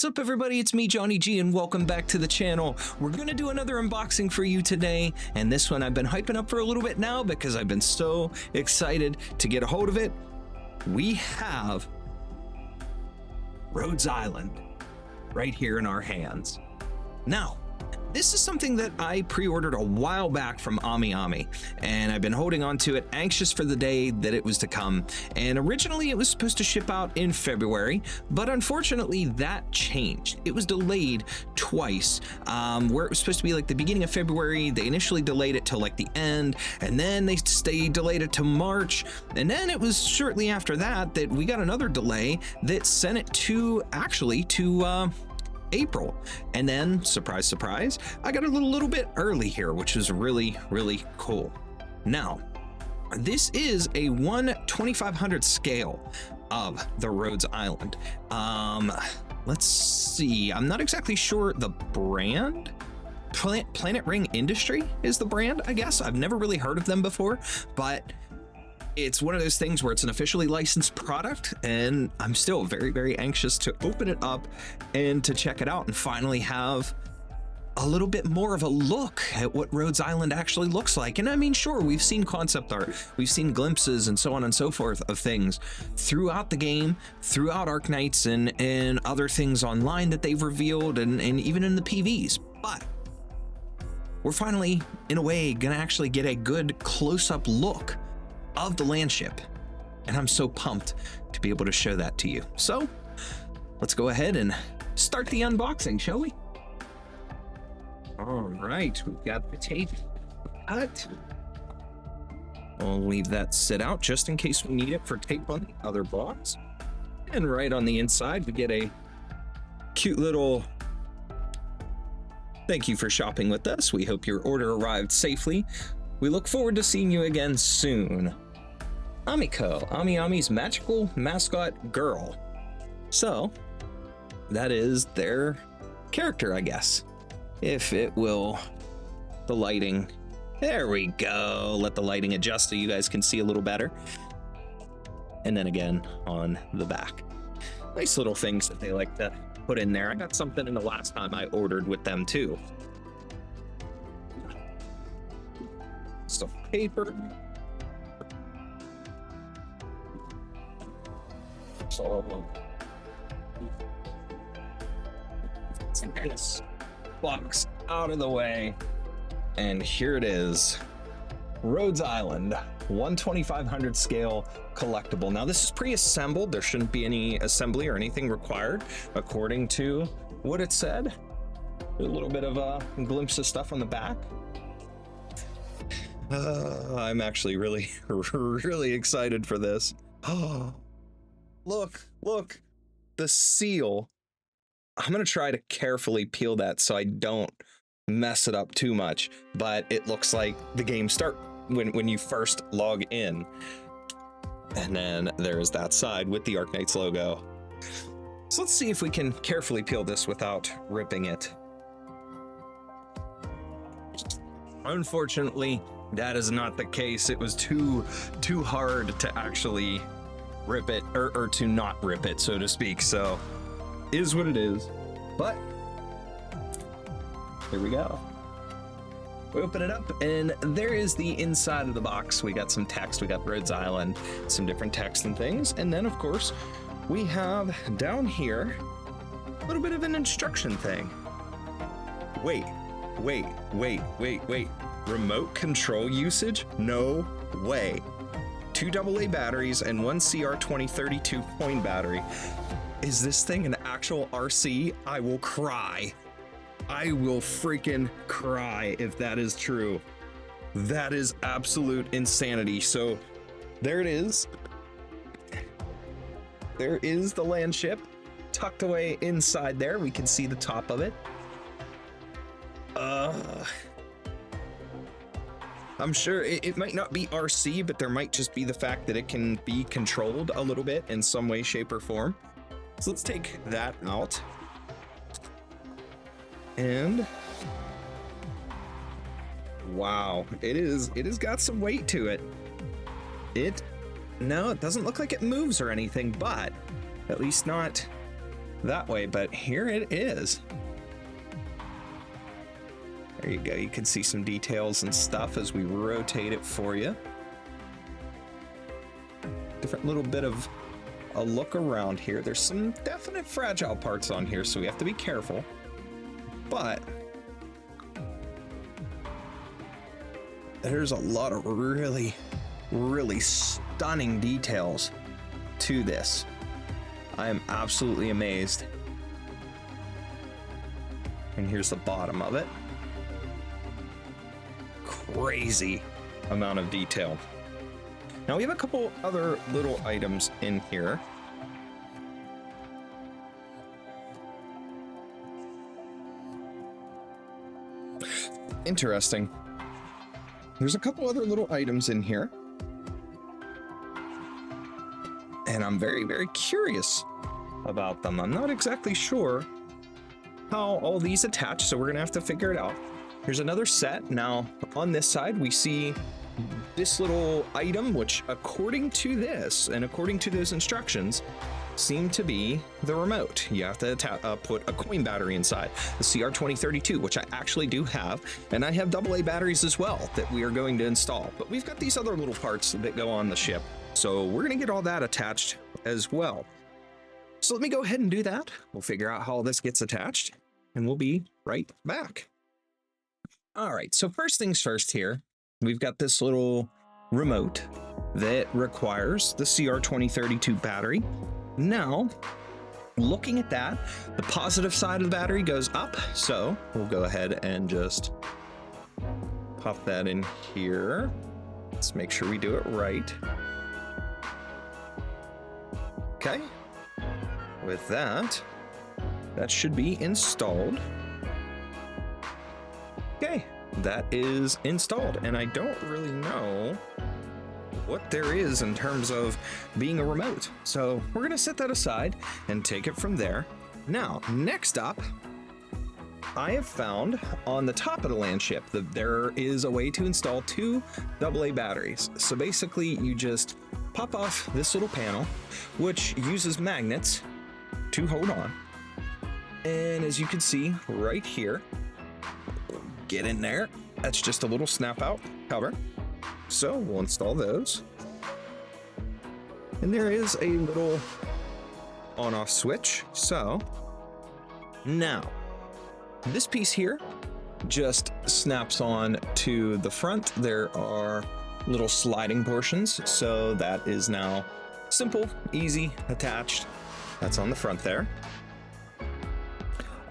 What's up everybody, it's me Johnny G and welcome back to the channel. We're gonna do another unboxing for you today, and this one I've been hyping up for a little bit now because I've been so excited to get a hold of it. We have Rhodes Island right here in our hands. Now, this is something that I pre-ordered a while back from AmiAmi, and I've been holding on to it, anxious for the day that it was to come. And originally it was supposed to ship out in February, but unfortunately that changed. It was delayed twice, where it was supposed to be like the beginning of February. They initially delayed it till like the end, and then they delayed it to March. And then it was shortly after that that we got another delay that sent it to April. And then surprise surprise, I got a little bit early here, which is really cool. Now this is a 1/2500 scale of the Rhodes Island. Let's see, I'm not exactly sure the brand. Planet Ring Industry is the brand, I guess. I've never really heard of them before, but it's one of those things where it's an officially licensed product, and I'm still very anxious to open it up and to check it out and finally have a little bit more of a look at what Rhodes Island actually looks like. And I mean, sure, we've seen concept art, we've seen glimpses and so on and so forth of things throughout the game, throughout Arknights and other things online that they've revealed, and even in the PVs. But we're finally, in a way, gonna actually get a good close-up look of the Landship, and I'm so pumped to be able to show that to you. So let's go ahead and start the unboxing, shall we? All right, we've got the tape cut. We'll leave that sit out just in case we need it for tape on the other box. And right on the inside we get a cute little "Thank you for shopping with us. We hope your order arrived safely. We look forward to seeing you again soon. Amiko, AmiAmi's magical mascot girl." So that is their character, I guess. If it will, the lighting, there we go. Let the lighting adjust so you guys can see a little better. And then again on the back, nice little things that they like to put in there. I got something in the last time I ordered with them too. Some paper. This box out of the way, and here it is, Rhodes Island 1/2500 scale collectible. Now this is pre-assembled. There shouldn't be any assembly or anything required according to what it said. A little bit of a glimpse of stuff on the back. I'm actually really excited for this. Oh, look, the seal. I'm gonna try to carefully peel that so I don't mess it up too much, but it looks like the game start when you first log in. And then there's that side with the Arknights logo. So let's see if we can carefully peel this without ripping it. Unfortunately, that is not the case. It was too hard to actually rip it, or to not rip it, so to speak. So is what it is. But here we go. We open it up, and there is the inside of the box. We got some text. We got Rhodes Island, some different text and things, and then of course we have down here a little bit of an instruction thing. Wait. Remote control usage? No way. 2 AA batteries and 1 CR2032 coin battery. Is this thing an actual RC? I will cry. I will freaking cry if that is true. That is absolute insanity. So there it is. There is the Landship tucked away inside there. We can see the top of it. I'm sure it might not be RC, but there might just be the fact that it can be controlled a little bit in some way, shape, or form. So let's take that out. And wow, it has got some weight to it. No, it doesn't look like it moves or anything, but at least not that way, but here it is. There you go. You can see some details and stuff as we rotate it for you. Different little bit of a look around here. There's some definite fragile parts on here, so we have to be careful. But there's a lot of really, really stunning details to this. I am absolutely amazed. And here's the bottom of it. Crazy amount of detail. Now we have a couple other little items in here. Interesting. There's a couple other little items in here. And I'm very, very curious about them. I'm not exactly sure how all these attach, so we're gonna have to figure it out. Here's another set. Now, on this side, we see this little item, which according to this, and according to those instructions, seem to be the remote. You have to put a coin battery inside, the CR2032, which I actually do have, and I have AA batteries as well that we are going to install. But we've got these other little parts that go on the ship, so we're gonna get all that attached as well. So let me go ahead and do that. We'll figure out how this gets attached, and we'll be right back. All right, so first things first here, we've got this little remote that requires the CR2032 battery. Now, looking at that, the positive side of the battery goes up, so we'll go ahead and just pop that in here. Let's make sure we do it right. Okay, with that, that should be installed. Okay, that is installed, and I don't really know what there is in terms of being a remote, so we're gonna set that aside and take it from there. Now, next up, I have found on the top of the Landship that there is a way to install two AA batteries. So basically, you just pop off this little panel, which uses magnets to hold on, and as you can see right here, get in there. That's just a little snap out cover. So we'll install those. And there is a little on-off switch. So now this piece here just snaps on to the front. There are little sliding portions. So that is now simple, easy, attached. That's on the front there.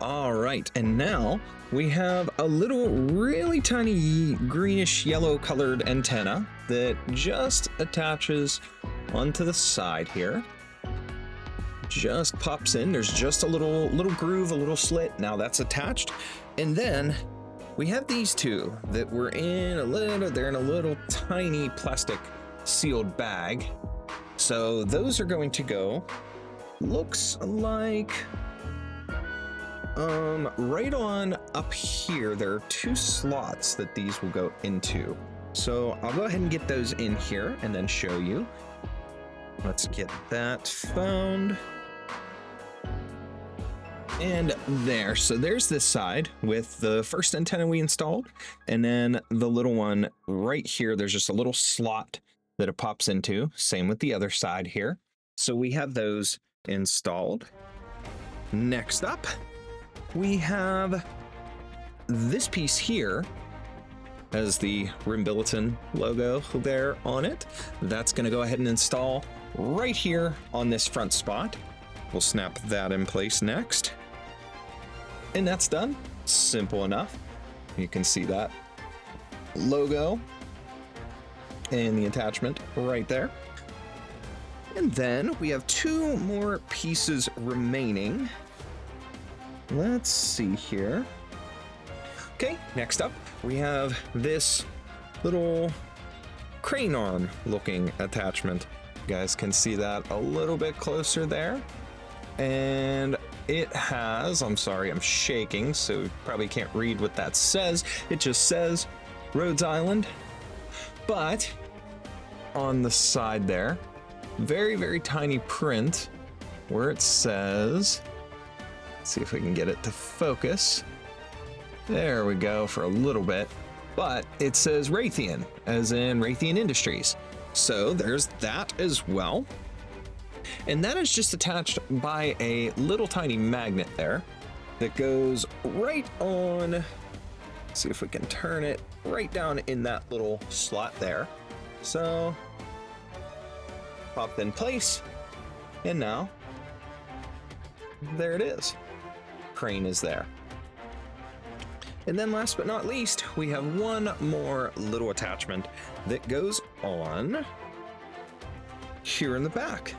All right, and now we have a little really tiny greenish yellow colored antenna that just attaches onto the side here. Just pops in. There's just a little groove, a little slit. Now that's attached. And then we have these two that were they're in a little tiny plastic sealed bag. So those are going to go, looks like, right on up here, there are two slots that these will go into. So I'll go ahead and get those in here and then show you. Let's get that found. And there, so there's this side with the first antenna we installed, and then the little one right here, there's just a little slot that it pops into. Same with the other side here. So we have those installed. Next up, we have this piece here as the Rimbilliton logo there on it. That's going to go ahead and install right here on this front spot. We'll snap that in place next. And that's done. Simple enough. You can see that logo and the attachment right there. And then we have two more pieces remaining. Let's see here. Okay, next up, we have this little crane arm looking attachment. You guys can see that a little bit closer there. And it has, I'm sorry, I'm shaking, so you probably can't read what that says. It just says Rhodes Island. But on the side there, very, very tiny print where it says See if we can get it to focus. There we go for a little bit. But it says Raytheon, as in Raytheon Industries. So there's that as well. And that is just attached by a little tiny magnet there that goes right on. Let's see if we can turn it right down in that little slot there. So pop in place, and now there it is. Crane is there. And then last but not least, we have one more little attachment that goes on here in the back.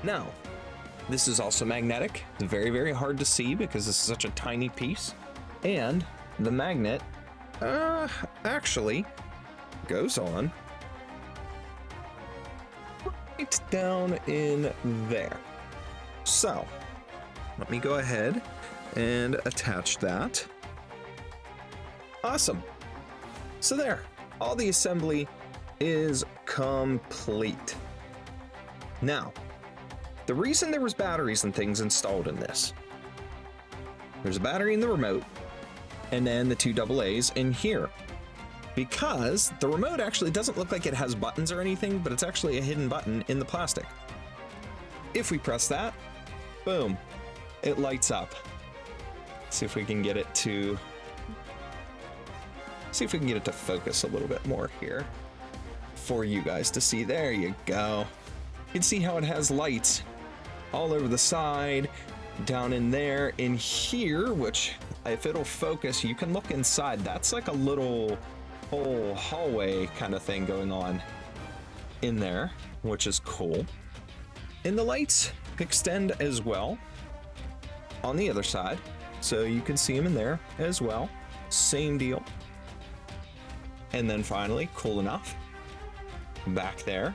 Now, this is also magnetic. It's very, very hard to see because this is such a tiny piece. And the magnet actually goes on right down in there. So let me go ahead and attach that. Awesome. So there, all the assembly is complete. Now, the reason there was batteries and things installed in this, there's a battery in the remote, and then the two AA's in here. Because the remote actually doesn't look like it has buttons or anything, but it's actually a hidden button in the plastic. If we press that, boom, it lights up. See if we can get it to focus a little bit more here for you guys to see. There you go. You can see how it has lights all over the side, down in there, in here, which if it'll focus, you can look inside. That's like a little whole hallway kind of thing going on in there, which is cool. And the lights extend as well on the other side, so you can see them in there as well. Same deal. And then finally, cool enough, back there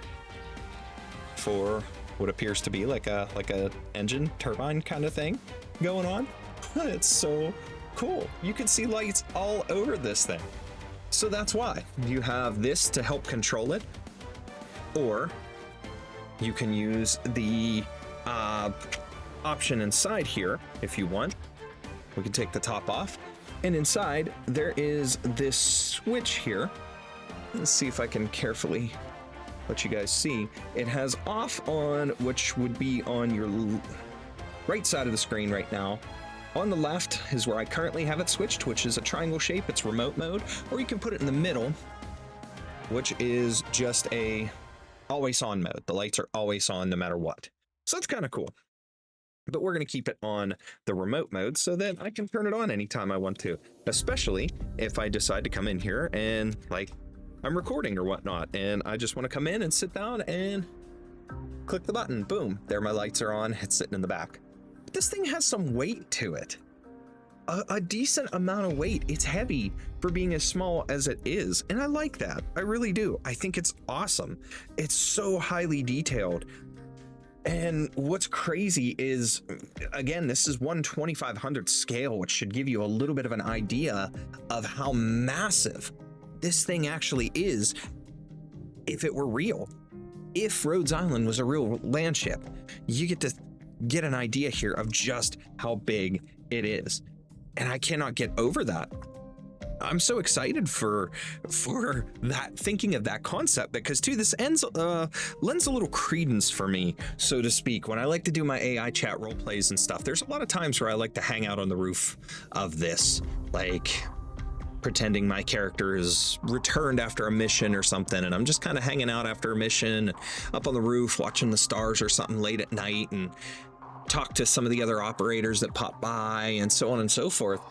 for what appears to be like a engine turbine kind of thing going on. It's so cool. You can see lights all over this thing. So that's why you have this to help control it, or you can use the option inside here if you want. We can take the top off, and inside there is this switch here. Let's see if I can carefully let you guys see. It has off on, which would be on your right side of the screen right now. On the left is where I currently have it switched, which is a triangle shape. It's remote mode, or you can put it in the middle, which is just a always on mode. The lights are always on no matter what. So that's kind of cool. But we're going to keep it on the remote mode so that I can turn it on anytime I want to, especially if I decide to come in here and like I'm recording or whatnot, and I just want to come in and sit down and click the button. Boom, there my lights are on. It's sitting in the back. But this thing has some weight to it. A decent amount of weight. It's heavy for being as small as it is, and I like that. I really do. I think it's awesome. It's so highly detailed. And what's crazy is, again, this is 1/2500 scale, which should give you a little bit of an idea of how massive this thing actually is if it were real. If Rhodes Island was a real landship, you get to get an idea here of just how big it is. And I cannot get over that. I'm so excited for that, thinking of that concept, because too, this lends a little credence for me, so to speak. When I like to do my AI chat role plays and stuff, there's a lot of times where I like to hang out on the roof of this, like pretending my character is returned after a mission or something, and I'm just kind of hanging out after a mission up on the roof watching the stars or something late at night, and talk to some of the other operators that pop by and so on and so forth.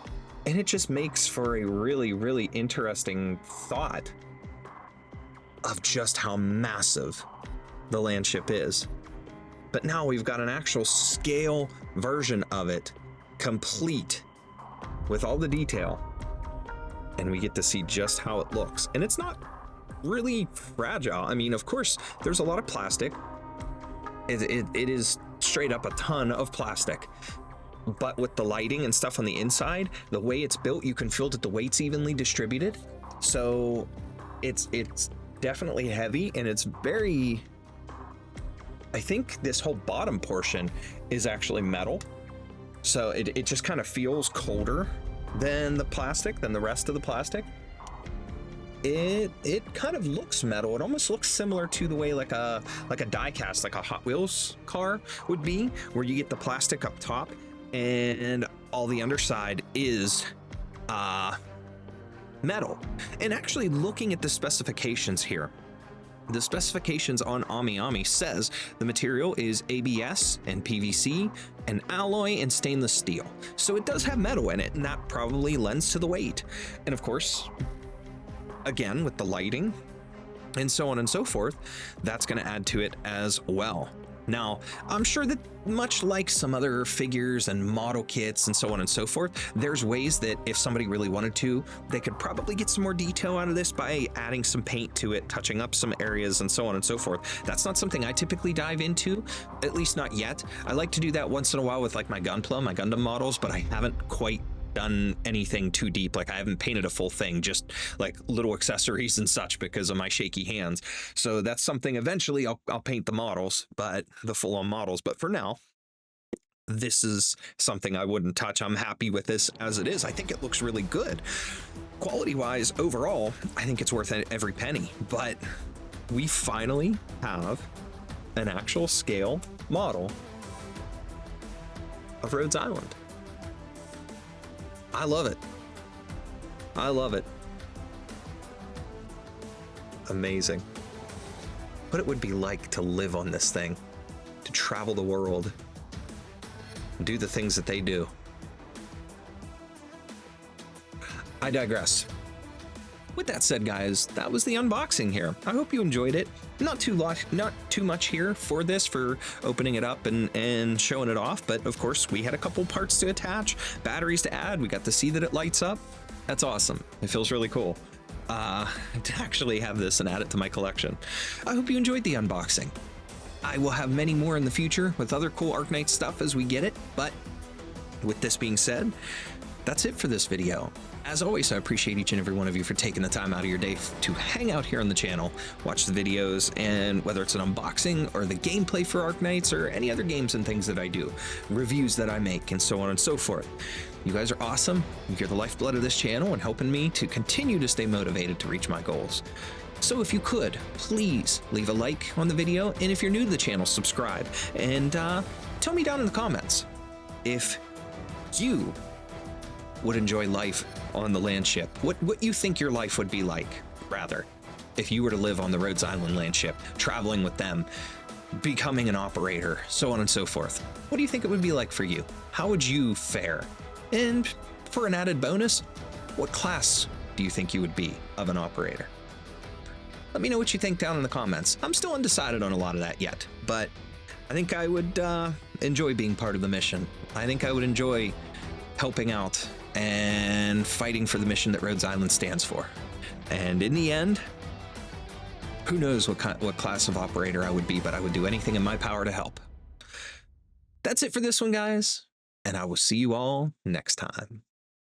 And it just makes for a really, really interesting thought of just how massive the Landship is. But now we've got an actual scale version of it, complete with all the detail, and we get to see just how it looks. And it's not really fragile. I mean, of course, there's a lot of plastic. It is straight up a ton of plastic. But with the lighting and stuff on the inside, the way it's built, you can feel that the weight's evenly distributed. So it's definitely heavy, and it's very, I think this whole bottom portion is actually metal. So it just kind of feels colder than the plastic, than the rest of the plastic. It kind of looks metal. It almost looks similar to the way like a die cast, like a Hot Wheels car would be, where you get the plastic up top and all the underside is metal. And actually looking at the specifications here, the specifications on AmiAmi says the material is ABS and PVC and alloy and stainless steel. So it does have metal in it, and that probably lends to the weight. And of course, again, with the lighting and so on and so forth, that's going to add to it as well. Now, I'm sure that much like some other figures and model kits and so on and so forth, there's ways that if somebody really wanted to, they could probably get some more detail out of this by adding some paint to it, touching up some areas and so on and so forth. That's not something I typically dive into, at least not yet. I like to do that once in a while with like my Gunpla, my Gundam models, but I haven't quite done anything too deep. Like I haven't painted a full thing, just like little accessories and such because of my shaky hands. So that's something eventually I'll paint the models, but the full-on models. But for now, this is something I wouldn't touch. I'm happy with this as it is. I think it looks really good. Quality-wise, overall, I think it's worth every penny. But we finally have an actual scale model of Rhodes Island. I love it. I love it. Amazing. What it would be like to live on this thing, to travel the world, do the things that they do. I digress. With that said, guys, that was the unboxing here. I hope you enjoyed it. Not too much here for this, for opening it up and showing it off, but of course we had a couple parts to attach, batteries to add. We got to see that it lights up. That's awesome. It feels really cool to actually have this and add it to my collection. I hope you enjoyed the unboxing. I will have many more in the future with other cool Arknights stuff as we get it, but with this being said, that's it for this video. As always, I appreciate each and every one of you for taking the time out of your day to hang out here on the channel, watch the videos, and whether it's an unboxing or the gameplay for Arknights or any other games and things that I do, reviews that I make, and so on and so forth. You guys are awesome. You're the lifeblood of this channel and helping me to continue to stay motivated to reach my goals. So if you could, please leave a like on the video, and if you're new to the channel, subscribe, and tell me down in the comments if you would enjoy life on the Landship. What you think your life would be like, rather, if you were to live on the Rhodes Island Landship, traveling with them, becoming an operator, so on and so forth. What do you think it would be like for you? How would you fare? And for an added bonus, what class do you think you would be of an operator? Let me know what you think down in the comments. I'm still undecided on a lot of that yet, but I think I would enjoy being part of the mission. I think I would enjoy helping out and fighting for the mission that Rhodes Island stands for. And in the end, who knows what class of operator I would be, but I would do anything in my power to help. That's it for this one, guys, and I will see you all next time.